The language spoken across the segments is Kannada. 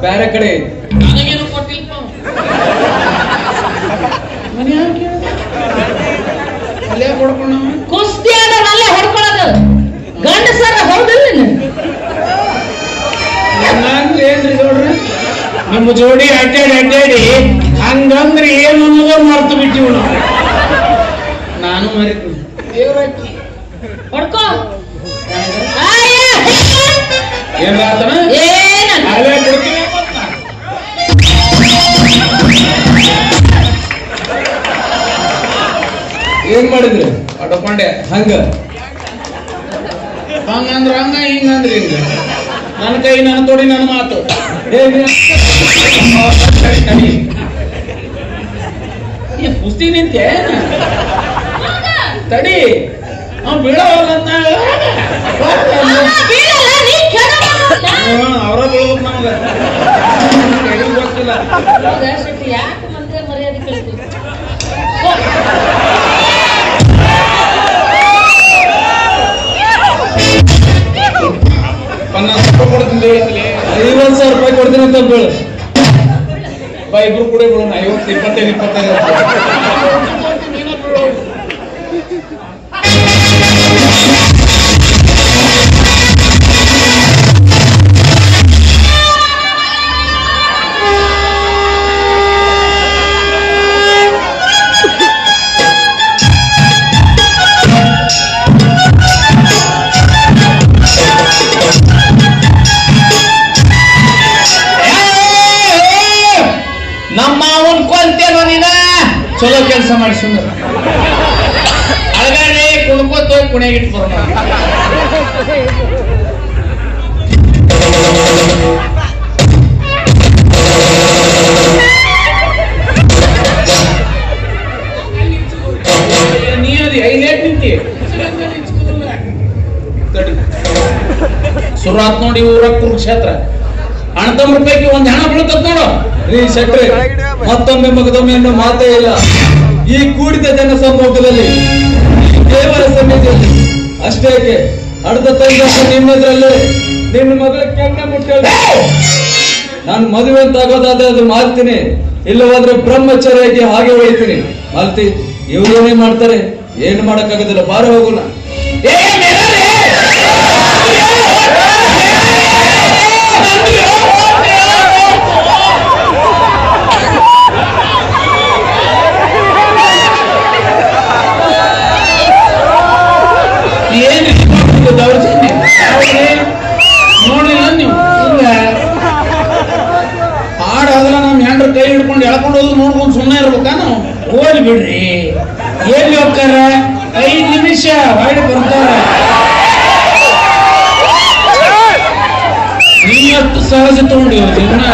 ಬೇರೆ ಕಡೆ ನನಗೇನು ಕೊಟ್ಟಿಲ್ಪ ಮನೆ ಅಲ್ಲೇ ಹೊಡ್ಕೊಂಡು ಕುಸ್ತಿ ಆಡೋಣ ಅಲ್ಲೇ ಹೊಡ್ಕೊಳ್ಳೋದು ಗಂಡಸರ ಹೌದಿಲ್ಲ ಏನ್ರಿ ನೋಡ್ರಿ ನಿಮ್ಮ ಜೋಡಿ ಅಡ್ಡಾಡಿ ಹಂಗಂದ್ರೆ ಏನು ಅನ್ನೋದು ಮರ್ತು ಬಿಟ್ಟಿವ್ ನಾವು. ನಾನು ಮರಿತೀನಿ ದೇವ್ರಕ್ಕಿ ಹೊಡ್ಕೋ ಏನ್ ಆತನ ಅಲ್ಲೇ ಬಿಡ್ತೀನಿ ಏನ್ ಮಾಡಿದ್ರಿ ಹೊಡ್ಕೊಂಡೆ ಹಂಗ ಹಂಗಂದ್ರ ಹಂಗ ಹಿಂಗಂದ್ರ ಹಿಂಗ ನನ್ನ ಕೈ ನನ್ನ ತೊಡಿ ನನ್ನ ಮಾತು ಕುಸ್ತಿ ನಿಂತೆ ತಡಿ ಅವ್ನು ಬೀಳೋಲ್ಲಂತ ಅವರ ಬೀಳ್ಬೇಕು ನಮಗ ಗೊತ್ತಿಲ್ಲ ಯಾಕೆ ಮಂತ್ರ ಮರ್ಯಾದೆ ಕೇಳ್ತೀವಿ ಕೊಡ್ತೀನಿ 50,000 ರೂಪಾಯಿ ಕೊಡ್ತೀನಿ ಅಂತ ಹೇಳು. ಇಬ್ರು ಕೂಡ ಬಿಡೋಣ 50 25 ನಮ್ಮ ಅವನ್ ಕೊಂತೇನೋ ನೀನ ಚಲೋ ಕೆಲಸ ಮಾಡಿ ಸುಂದರ ಅಳಗಾಡಿ ಕುಣ್ಕೋತ ಕುಣಿಯಾಗಿಟ್ಟು ಬರೋಣ ನೀ ಅದು ಹೈಲೈಟ್ ನಿಂತಿ ಸುರಾತ್ ನೋಡಿ ಊರ ಕುರುಕ್ಷೇತ್ರ ಅಣ್ಣತಮ್ಮ ಪೈಕಿ ಒಂದ್ ಹಣ ಬೀಳ್ತದ ನೋಡು ರೀ ಶೆಟ್ರೆ ಮತ್ತೊಮ್ಮೆ ಮಗದೊಮ್ಮೆ ಅನ್ನೋ ಮಾತೇ ಇಲ್ಲ. ಈ ಕೂಡಿದ ಜನ ಸಮೂಹದಲ್ಲಿ ದೇವರ ಸನ್ನಿಧಿಯಲ್ಲಿ ಅಷ್ಟೇ ಅರ್ಧ ತಂದ ನಿನ್ನೆದ್ರಲ್ಲೇ ನಿನ್ನ ಮಗಳ ಕೆನ್ನೆ ಮುಟ್ಟ ನಾನು ಮದುವೆ ಅಂತ ಆಗೋದಾದ್ರೆ ಅದು ಮಾಡ್ತೀನಿ, ಇಲ್ಲವಾದ್ರೆ ಬ್ರಹ್ಮಚಾರಿಯಾಗಿ ಹಾಗೆ ಹೊಳಿತೀನಿ. ಮಾಲ್ತಿ ಇವ್ರೇನೇ ಮಾಡ್ತಾರೆ, ಏನು ಮಾಡಕ್ಕಾಗೋದಿಲ್ಲ, ಬಾರ ಹೋಗೋಣ. ಏನ್ ದೌರ್ಜನ್ಯ ನೋಡಿಲ್ಲ ನೀವು ಹಾಡಾದ್ರೆ ನಮ್ ಹೆಂಡ್ರ ಕೈ ಹಿಡ್ಕೊಂಡು ಎಳ್ಕೊಂಡು ಹೋದ್ರು ನೋಡ್ಕೊಂಡು ಸುಮ್ಮನೆ ಇರ್ಬೇಕಾ ನಾವು? ಹೋಗಿ ಬಿಡ್ರಿ ಎಲ್ಲಿ ಹೋಗ್ತಾರ 5 ನಿಮಿಷ ಹೊರಗೆ ಬರ್ತಾರ. ನೀ ಎಷ್ಟು ಸಹಜ ತಗೊಂಡಿ ಜೀವನ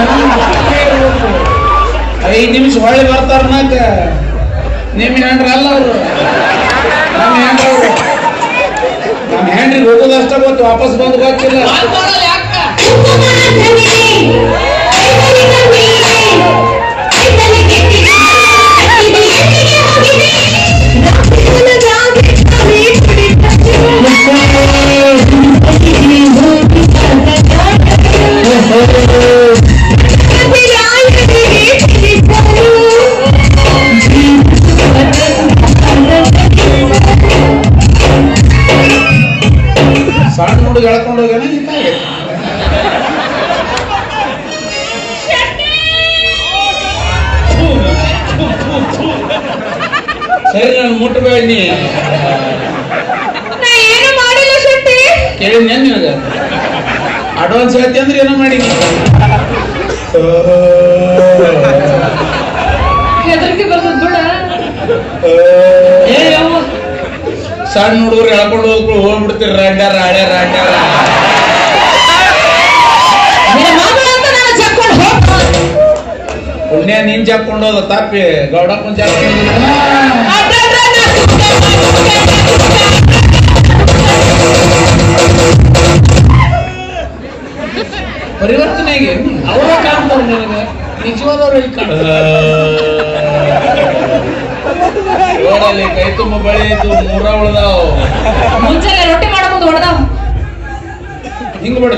5 ನಿಮಿಷ ಹೊಳ್ಳಿ ಬರ್ತಾರ ನಾಕ ನಿಮ್ಮ ಹೆಂಡ್ರ ಅಲ್ಲ ಅವರು, ನಮ್ಮ ಹೆಂಡ್ರ ಅವರು. ನಮ್ಮ ಹೆಂಡ್ರಿಗೆ ಹೋಗೋದಷ್ಟ ಗೊತ್ತು, ವಾಪಸ್ ಬಂದು ಗೊತ್ತಿಲ್ಲ. ಸಣ್ಣ ಹುಡುಗ ಎಳ್ಕೊಂಡು ಹೋಗ್ಯಾನ ಸರಿ ನಾನು ಮುಟ್ಟಬೇಡ ನೀ ಕೇಳಿದ್ನ ನಿನಗ ಅಡ್ವಾನ್ಸ್ ಹೇಳ್ತಿ ಅಂದ್ರೆ ಏನೋ ಮಾಡಿ ಹೆದರಿಕೆ ಬರ್ತದ ಬಿಡ. ಸಣ್ಣ ಹುಡುಗರು ಎಳ್ಕೊಂಡು ಹೋಗ್ಬಿಟ್ಟು ಹೋಗ್ಬಿಡ್ತೀರಿ ರಾಡ್ಯಾರ ಆಡ್ಯಾರ ಆಡ್ಯಾರ. ಪುಣ್ಯ ನೀನ್ ಜಾಕೊಂಡೋದ ತಪ್ಪಿ ಗೌಡಪ್ಪನ ಜಾಕೊಂಡ ಪರಿವರ್ತನೆಗೆ ಅವರ ಕಾಣ್ತಾರೆ ನನಗೆ ನಿಜವಾದವ್ರು ಇಲ್ಲಿ ಕಾಣ್ತಾರೆ. ಕೈ ತುಂಬ ಬಳಿ ಇದ್ದು 3 ಉಳ್ದಾವ. ಮುಂಚೆ ರೊಟ್ಟಿ ಮಾಡೋ ಮುಂದೆ ಹೊಡೆದಾವ ಹಿಂಗ್ ಬಿಡ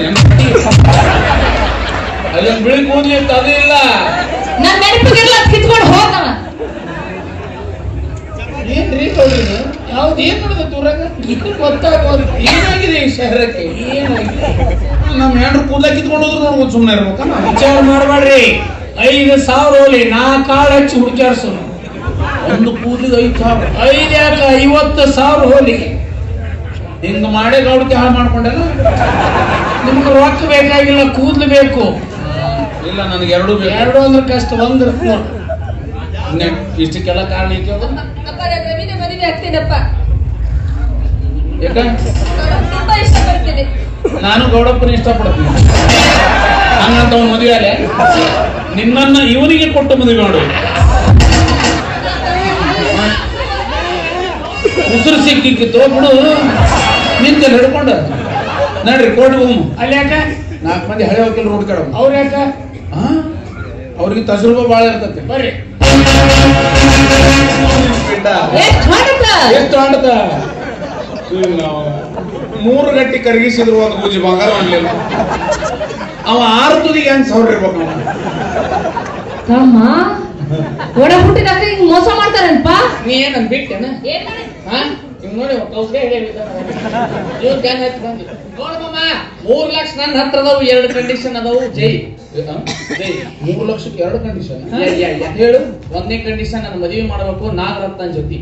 ಅಲ್ಲೊಂದು ಬಿಳಿ ಕೂದ್ಲಿ ಇತ್ತು ಅದು ಇಲ್ಲ. ನನ್ ನೆನಪಿಗೆಲ್ಲ ಕಿತ್ಕೊಂಡು ಹೋಗವ. ಏನ್ರಿ ನೋಡ್ರಿ ಯಾವ್ದು ಏನ್ ನೋಡಿದ ಊರಾಗ ಇದು ಗೊತ್ತಾಗೋದು ಏನಾಗಿದೆ ಈ ಶಹರಕ್ಕೆ ಏನಾಗಿದೆ? ನಮ್ಮ ಹೆಂಡ್ರು ಕೂದಲ ಕಿತ್ಕೊಂಡು ಹೋದ್ರು ನೋಡ್ಬೋದು ಸುಮ್ಮನೆ ಇರ್ಬೇಕಲ್ಲ. ವಿಚಾರ ಮಾಡಬೇಡ್ರಿ. 5,000 ಹೋಲಿ ನಾ ಕಾಳು ಹಚ್ಚಿ ಹುಡುಕ್ಯಾಡ್ಸೋನು. ಒಂದು ಕೂದಲಿಗೆ 5,000. 5 ಯಾಕ 50,000 ಹೋಲಿ. ಹಿಂಗ ಮಾಡೇ ಗೌಡಕ್ಕೆ ಹಾಳು ಮಾಡ್ಕೊಂಡೆಲ್ಲ. ನಿಮ್ಗೆ ರೊಕ್ಕ ಬೇಕಾಗಿಲ್ಲ, ಕೂದ್ಲು ಬೇಕು. ಇಲ್ಲ ನನಗೆ ಎರಡೂ ಬೇಕು. 2 ಅಂದ್ರೆ ಕಷ್ಟ, 1 ಇರುತ್ತೆ ನೋಡು. ಇಷ್ಟಕ್ಕೆಲ್ಲ ಕಾರಣ ಐತಿ ಅದು. ಅಪ್ಪ ನಾನು ರವಿನ ಮದುವೆ ಆಗ್ತೇನಪ್ಪ. ಯಾಕ ತುಂಬಾ ಇಷ್ಟಪಡ್ತೀನಿ. ನಾನು ಗೌಡಪ್ಪನ ಇಷ್ಟಪಡ್ತೀನಿ. ಹಂಗಂತ ಅವ್ನು ಮದುವೆ ಅಲ್ಲ, ನಿನ್ನನ್ನ ಇವನಿಗೆ ಕೊಟ್ಟು ಮದುವೆ ಮಾಡು. ಉಸಿರು ಸಿಕ್ಕಿತ್ತು ಬಿಡು. ನಿಂತಲ್ಲಿ ಹಿಡ್ಕೊಂಡ ನಡ್ರಿ ಕೋರ್ಟ್ ಹೋಗು. ಅಲ್ಲಿ ಯಾಕ 4 ಮಂದಿ ಹಳೆ ವಕೀಲರು ಹುಡ್ಕಾಡ. ಅವ್ರು ಯಾಕ? ಅವ್ರಿಗೆ ತಜುರ್ಬೆ ಭಾಳ ಇರ್ತೈತಿ. ಬರ್ರಿ. ಎಷ್ಟು ಆಡದ 3 ಗಂಟೆ ಕರಗಿಸಿದ್ರು ಒಂದು ಪೂಜೆ ಬಂಗಾರ ಮಾಡ್ಲಿಲ್ಲ. ಅವ 6 ತುದಿಗೆ ಹೆಂಗ್ ಸಾವಿರ ಇರ್ಬೇಕು ಅವ. ತಮ್ಮ ಒಡ ಹುಟ್ಟಿದಾಗ ಹಿಂಗ್ ಮೋಸ ಮಾಡ್ತಾರಲ್ಪ. ನೀ ಏನಂದ್ ಬಿಟ್ಟೇನ? ಏನ್ ಮಾಡಿ? ಹಿಂಗ್ ನೋಡಿ ಕೌಸ್ಗೆ ಇವ್ರು ಗ್ಯಾನ್ ಹತ್ತಿ ಬಂದಿ ನೋಡಮ್ಮ. 3 ಲಕ್ಷ ನನ್ನ ಹತ್ರ ಅದಾವು, 2 ಕಂಡೀಷನ್ ಅದಾವು. ಜೈ ಜೈ 3 ಲಕ್ಷಕ್ಕೆ 2 ಕಂಡೀಷನ್ ಹೇಳು. 1ನೇ ಕಂಡೀಷನ್ ನನ್ನ ಮದುವೆ ಮಾಡ್ಬೇಕು ನಾಗರತ್ನ ಜೊತೆ.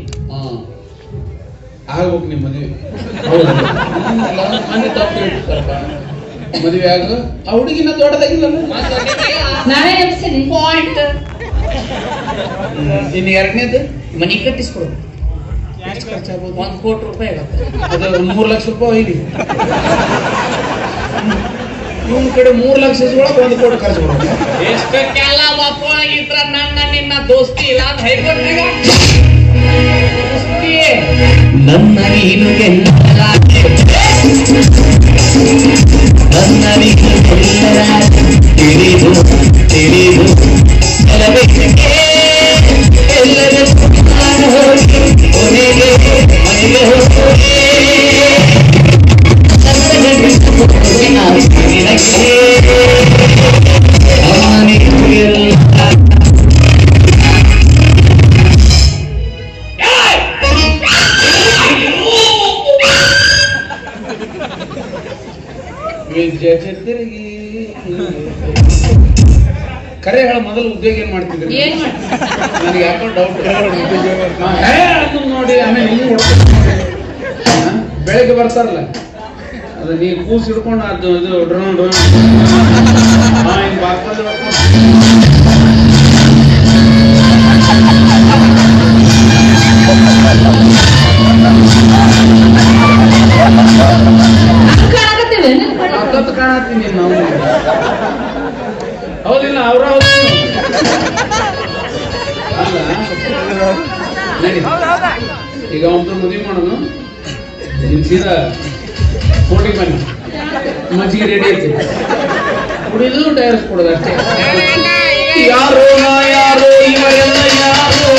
ಆಗ್ಬೇಕು ನಿಮ್ ಮದುವೆ. ಮಂದಿ ತಪ್ಪು ಹೇಳ್ತಾರಪ್ಪ. ಮದುವೆ ಆಗ ಆ ಹುಡುಗಿನ ದೊಡ್ಡದಾಗಿಲ್ಲ. ನಾನೇ ಎಬ್ಸಿನಿ. ಪಾಯಿಂಟ್. ಇನ್ನು 2ನೇದು ಮನಿ ಕಟ್ಟಿಸ್ಕೊಡು. ಎಷ್ಟು ಖರ್ಚಾಗ್ಬೋದು? 1 ಕೋಟಿ ರೂಪಾಯಿ ಆಗುತ್ತೆ. ಅದು 3 ಲಕ್ಷ ರೂಪಾಯಿ ಹೋಗಿ ಇವನ್ ಕಡೆ 3 ಲಕ್ಷ ಇಸ್ಕೊಳಕ್ 1 ಕೋಟಿ ಖರ್ಚು ಬರುತ್ತೆ. ಎಷ್ಟಕ್ಕೆಲ್ಲ ಒಪ್ಪೊಳಗಿದ್ರ ನನ್ನ ನಿನ್ನ ದೋಸ್ತಿ ಇಲ್ಲ ಅಂತ ಹೈಕೋರ್ಟ್ನಾಗ ನನ್ನ ನೀನು ಗೆಲ್ಲಲಾರೆ, ನನ್ನ ನೀನು ಗೆಲ್ಲಲಾರೆ, ತಿಳಿದು ತಿಳಿದು ಎಲ್ಲದಕ್ಕೆ ಎಲ್ಲದಕ್ಕೂ ನಾನು ಹೋಗಿ ಕೊನೆಗೆ ಮನೆಗೆ ಹೋಗಿ ನನ್ನ ಬಿಟ್ಟು ನಾನು ನಿನಗೆ ನನ್ನ ನೀನು ಗೆಲ್ಲಲಾರೆ. ಕರೆ ಹೇಳ, ಮೊದಲು ಉದ್ಯೋಗ ಏನ್ ಮಾಡ್ತಿದ್ರಿ? ಏನ್ ಮಾಡ್ತೀನಿ? ನನಗೆ ಯಾಕೋ ಡೌಟ್. ನೋಡಿ ಆಮೇಲೆ ಹಿಂಗ್ ಬೆಳಗ್ಗೆ ಬರ್ತಾರಲ್ಲ, ಅದು ನೀ ಕೂಸ್ ಹಿಡ್ಕೊಂಡು ಅದು ಇದು ಡ್ರೋನ್ ಡ್ರೋನ್ ಹಿಂಗ್ ಬಾರ್ಕೊಂಡು ಕಾಣತ್ತೀನಿ ನಾವು. ಹೌದಿಲ್ಲ? ಅವ್ರ ಅಲ್ಲ ನಡಿ, ಈಗ ಒಂದು ಮದುವೆ ಮಾಡೋನು. ನೀನ್ ಸೀದಾ ಕೋಟಿಗೆ ಬನ್ನಿ, ಮಜ್ಜಿಗೆ ರೆಡಿ ಐತಿ, ಕುಡಿದು ಟೈರ್ಸ್ ಕೊಡೋದು ಅಷ್ಟೇ. ಯಾರೋ ನಾ ಯಾರೋ ಇವರೆಲ್ಲ ಯಾರೋ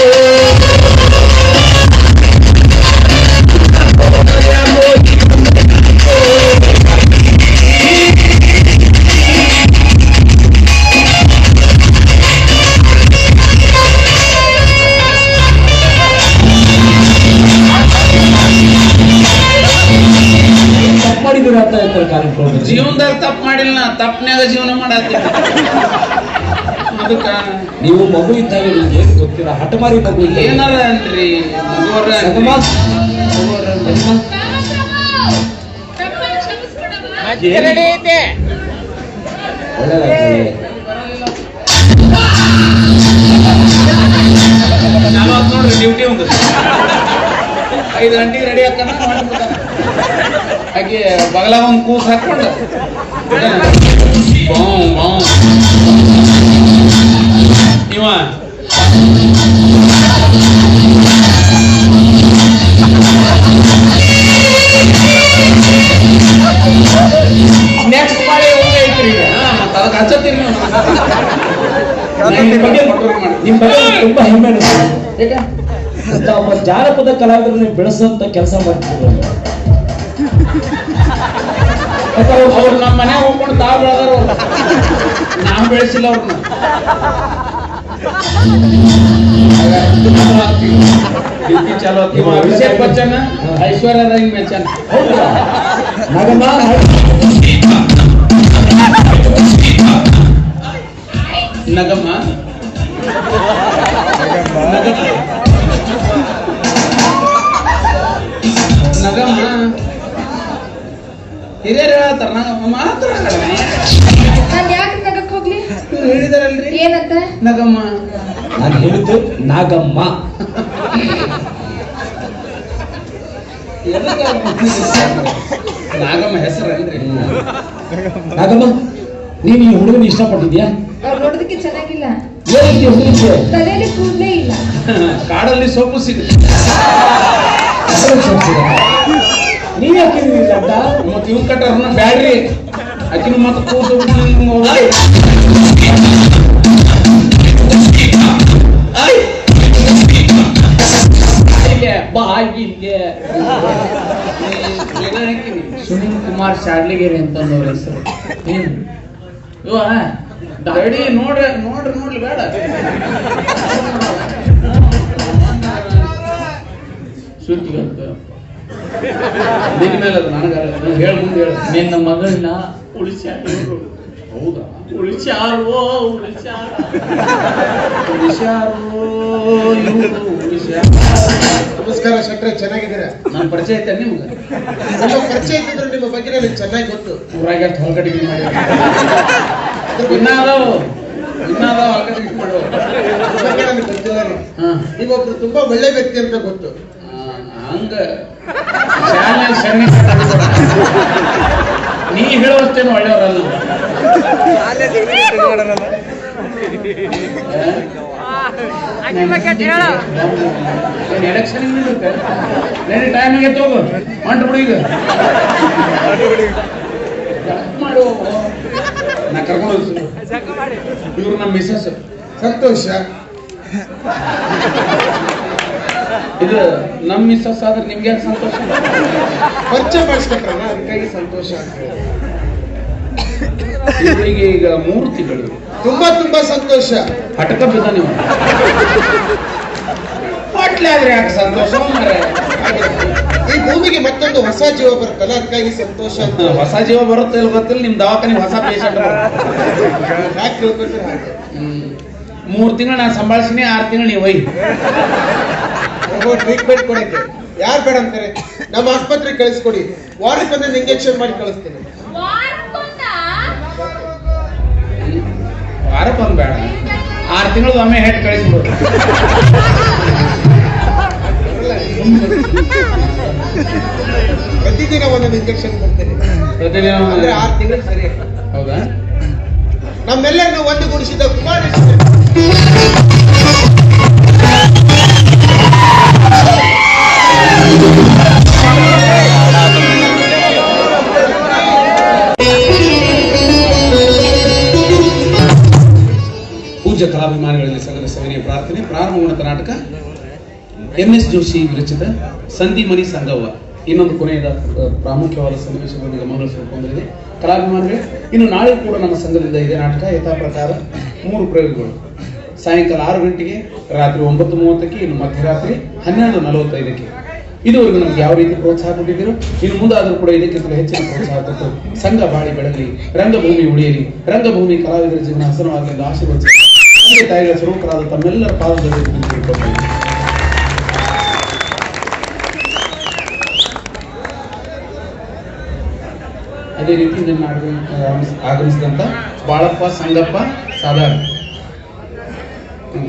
ಜೀವನದಾಗ ತಪ್ಪು ಮಾಡಿಲ್ಲ, ತಪ್ಪನ್ಯಾಗ ಜೀವನ ಮಾಡತ್ತಿ. ಅದಕ್ಕ ನೀವು ಮಗು ಇದ್ದಾಗ ಏನು ಗೊತ್ತಿಲ್ಲ, ಹಠಮಾರಿ ಮಗು ಇಲ್ಲ. ಏನಾರ ಅನ್ರಿ ಮಗುವರ ನೋಡ್ರಿ ಡ್ಯೂಟಿ ಒಂದು 5 ಗಂಟೆಗೆ ರೆಡಿ ಹಾಕ ಹಾಗೆ ಬಗಲಾಗ ಒಂದು ಕೂಸ್ ಹಾಕೊಂಡು ಇವ ನೆಕ್ಸ್ಟ್ ಮಾಡಿ ಐತ್ರಿ. ಈಗ ಅದಕ್ಕೆ ಹಚ್ಚತ್ತೀರಿ ನಿಮ್ಮ ಬಗ್ಗೆ ತುಂಬಾ ಹೆಮ್ಮೆ ಅನಿಸ್ತದೆ. ಒಬ್ಬ ಜಾನಪದ ಕಲಾವಿದರನ್ನು ಬೆಳೆಸಂತ ಕೆಲಸ ಮಾಡ್ತಿದ್ರು. ಅವ್ರು ನಮ್ಮ ಮನೆ ಹೋಗ್ಕೊಂಡು ತಾವು ಬೆಳೆದಾರ ಅವ್ರು, ನಾವು ಬೆಳೆಸಿಲ್ಲ ಅವ್ರನ್ನ. ಚಾಲು ಆಗ್ತೀವಿ. ಅಭಿಷೇಕ್ ಬಚ್ಚನ್, ಐಶ್ವರ್ಯ ರೈ ಬಚ್ಚನ್. ನಾಗಮ್ಮ ನಗಮ್ಮ ನಗಮ್ಮ ಹಿರಿಯರು ಹೇಳ್ತಾರ ನಗಮ್ಮ ಮಾತ್ರ ನಾನ್ ಯಾಕೆ ನಗಕ್ ಹೋಗ್ಲಿ? ಇವ್ರು ಹೇಳಿದಾರಲ್ರಿ ಏನಂತ? ನಗಮ್ಮ. ನಾನು ಹೇಳಿದ್ದು ನಾಗಮ್ಮ. ನಾಗಮ್ಮ ಹೆಸರಲ್ರಿ. ನಾಗಮ್ಮ ನೀನು ಈ ಹುಡುಗನ ಇಷ್ಟಪಟ್ಟಿದ್ಯಾ? ಅವ್ರು ನೋಡೋದಕ್ಕೆ ಚೆನ್ನಾಗಿಲ್ಲ, ಏನಕ್ಕೆ ಹುಡುಗಿಗೆ ತಲೆಯಲ್ಲಿ ಕೂದಲೇ ಇಲ್ಲ. ಕಾಡಲ್ಲಿ ಸೊಪ್ಪು ಸಿಗುತ್ತೆ. ನೀವ್ ಯಾಕೆ ಅಂತ ಮತ್ತೆ ಇವ್ ಕಟ್ಟಾರ ಬ್ಯಾಡ್ರಿ ಆಕಿನ ಮತ್ತೆ ಕೂಸು ಬಾಯಿಗೆ ಸುನೀಲ್ ಕುಮಾರ್ ಶಾಡ್ಲಿಗೇರಿ ಅಂತಂದವ್ರ ಹೆಸರು. ಏನು ಇವ ಗಾಡಿ ನೋಡ್ರಿ ಬೇಡ. ಸುರ್ತಿಗಂತ ನಿನ್ನ ಮೇಲೆ ಅದು ನನಗೆ ಹೇಳ ಮುಂದೆ ಹೇಳ. ನಿನ್ನ ಮಗಳನ್ನ ಉಳಿಸ್ಯಾರ. ಹೌದಾ? ಉಳಿಸ್ಯಾರೋ ನಮಸ್ಕಾರ ಶೆಟ್ರೆ, ಚೆನ್ನಾಗಿದ್ದೀರಾ? ನಾನು ಪರಿಚಯ ಐತೆ ನಿಮ್ಗೆ? ನಿಮ್ಮ ಪರಿಚಯ ಇದ್ದಿದ್ರೆ ನಿಮ್ಮ ಬಗ್ಗೆ ನನಗೆ ಚೆನ್ನಾಗಿ ಗೊತ್ತು. ಊರಾಗ ಹೊಲಗಟ್ಟಿಗೆ ಮಾಡಿ ಇನ್ನಾದವು ಹೊಲಗಟ್ಟಿಗೆ ಮಾಡೋ ನಿಮ್ಮ ಬಗ್ಗೆ ನನಗೆ ಗೊತ್ತಿಲ್ಲ ರೀ. ಹಾ ನೀವೊಬ್ರು ತುಂಬಾ ಒಳ್ಳೆ ವ್ಯಕ್ತಿ ಅಂತ ಗೊತ್ತು. ಹಂಗ ನೀ ಹೇಳುವಷ್ಟೇನು ಒಳ್ಳೆಯವರಲ್ಲ. ಎಲೆಕ್ಷನ್ ಟೈಮಿಗೆ ತಗೋ ಹೊಂಟ್ ಬಿಡು. ಈಗ ಮಾಡು, ನಾ ಕರ್ಕೊಂಡು ಇವ್ರು ನಮ್ಮ ಮಿಸಸ್. ಸಂತೋಷ. ಇದು ನಮ್ಮ ಮಿಸಸ್ ಆದ್ರೆ ನಿಮ್ಗೆ ಯಾಕೆ ಸಂತೋಷ? ಪರಿಚಯ ಮಾಡಿಸ್ಕೊಟ್ರಲ್ಲ, ಅದಕ್ಕಾಗಿ ಸಂತೋಷ ಅಂತ ಹೇಳಿ. ಇವರಿಗೆ ಈಗ 3 ತಿಂಗಳು. ತುಂಬಾ ಸಂತೋಷ. ಹಟಕ ಬಿದ್ದ ನೀವು ಹೊಟ್ಲೆ ಆದ್ರೆ ಯಾಕೆ ಸಂತೋಷ ಮಾರ್ರೆ? ಈ ಭೂಮಿಗೆ ಮತ್ತೊಂದು ಹೊಸ ಜೀವ ಬರುತ್ತಲ್ಲ, ಅದಕ್ಕಾಗಿ ಸಂತೋಷ ಅಂತ. ಹೊಸ ಜೀವ ಬರುತ್ತೆ ಇಲ್ಲ ಗೊತ್ತಿಲ್ಲ. ನಿಮ್ ದವಾಖಾನೆ ಹೊಸ ಪೇಷಂಟ್ ಯಾಕೆ ತಿಳ್ಕೊಂಡ್ರೆ ಹಾಗೆ. 3 ತಿಂಗಳು ನಾನು ಸಂಭಾಳಿಸಿನಿ, 6 ತಿಂಗಳು ನೀವು ಒಯ್. ಟ್ರೀಟ್ಮೆಂಟ್ ಕೊಡಕ್ಕೆ ಯಾರು ಬೇಡ ಅಂತಾರೆ? ನಮ್ಮ ಆಸ್ಪತ್ರೆಗೆ ಕಳಿಸ್ಕೊಡಿ, ವಾರಕ್ಕೊಂದೊಂದು ಇಂಜೆಕ್ಷನ್ ಮಾಡಿ ಕಳಿಸ್ತೀನಿ. ವಾರಕ್ಕೊಂದು ಬೇಡ, 6 ತಿಂಗಳು ಒಮ್ಮೆ ಹೆಡ್ ಕಳಿಸ್ಬಿಡು. ಪ್ರತಿದಿನ ಒಂದೊಂದು ಇಂಜೆಕ್ಷನ್ ಕೊಡ್ತೀನಿ, ಪ್ರತಿದಿನ ಅಂದ್ರೆ 6 ತಿಂಗಳು ಸರಿ. ಹೌದಾ? ನಮ್ಮೆಲ್ಲರನ್ನು ಒಂದುಗೂಡಿಸಿದ ಕುಮಾರ ಪೂಜ್ಯ ಕಲಾಭಿಮಾನಿಗಳಲ್ಲಿ ಸಂಘದ ಸವಿನಯ ಪ್ರಾರ್ಥನೆ. ಪ್ರಾರಂಭಗೊಂಡ ನಾಟಕ MS ಜೋಶಿ ವಿರಚಿತ ಸಂಧಿ ಮನಿ ಸಂಗವ್ವ. ಇನ್ನೊಂದು ಕೊನೆಯದ ಪ್ರಾಮುಖ್ಯವಾದ ಸನ್ನಿವೇಶಗಳನ್ನು ಗಮನ ಹೊಂದಿದೆ. ಕಲಾಭಿಮಾನಿಗಳೇ, ಇನ್ನು ನಾಳೆ ಕೂಡ ನಮ್ಮ ಸಂಘದಿಂದ ಇದೇ ನಾಟಕ ಯಥಾ ಪ್ರಕಾರ 3 ಪ್ರಯೋಗಗಳು. ಸಾಯಂಕಾಲ 6 ಗಂಟೆಗೆ, ರಾತ್ರಿ 9:30ಕ್ಕೆ, ಇನ್ನು ಮಧ್ಯರಾತ್ರಿ 12:45ಕ್ಕೆ. ಇದುವರೆಗೂ ನಮ್ಗೆ ಯಾವ ರೀತಿ ಪ್ರೋತ್ಸಾಹ ಕೊಟ್ಟಿದ್ದೀರೋ ಇನ್ನು ಮುಂದಾದರೂ ಕೂಡ ಇದಕ್ಕಿಂತ ಹೆಚ್ಚಿನ ಪ್ರೋತ್ಸಾಹ ಕೊಟ್ಟು ಸಂಘ ಬಾಳಿ ಬೆಳಗಲಿ, ರಂಗಭೂಮಿ ಉಳಿಯಲಿ, ರಂಗಭೂಮಿ ಕಲಾವಿದರ ಜೀವನ ಹಸನವಾಗಿ ಎಂದು ಆಶೀರ್ವದಿಸಿ ತಂದೆ ತಾಯಿಗಳ ಸ್ವರೂಪರಾದ ತಮ್ಮೆಲ್ಲರ ಪಾದದಲ್ಲಿ ತಿಳ್ಕೊಳ್ತೀನಿ. ಅದೇ ರೀತಿ ನನ್ನ ಆಗಮಿಸಿದಂತ ಬಾಳಪ್ಪ ಸಂಗಪ್ಪ ಸಾಧಾರಣ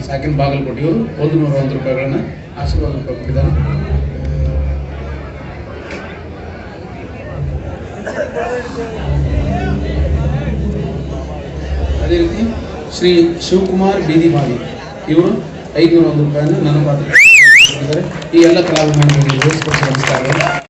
ಸಾಕಿನ ಬಾಗಲಕೋಟೆಯವರು 101 ರೂಪಾಯಿಗಳನ್ನ ಆಶೀರ್ವಾದ ಕೊಟ್ಟಿದ್ದಾರೆ. ಅದೇ ರೀತಿ ಶ್ರೀ ಶಿವಕುಮಾರ್ ಬೀದಿಮಾಲಿ ಇವರು 501 ರೂಪಾಯಿಯನ್ನು ನನ್ನ ಪಾತ್ರ ಈ ಎಲ್ಲ ಕಲಾವಿದರಿಗೆ ನಮಸ್ಕಾರಗಳು.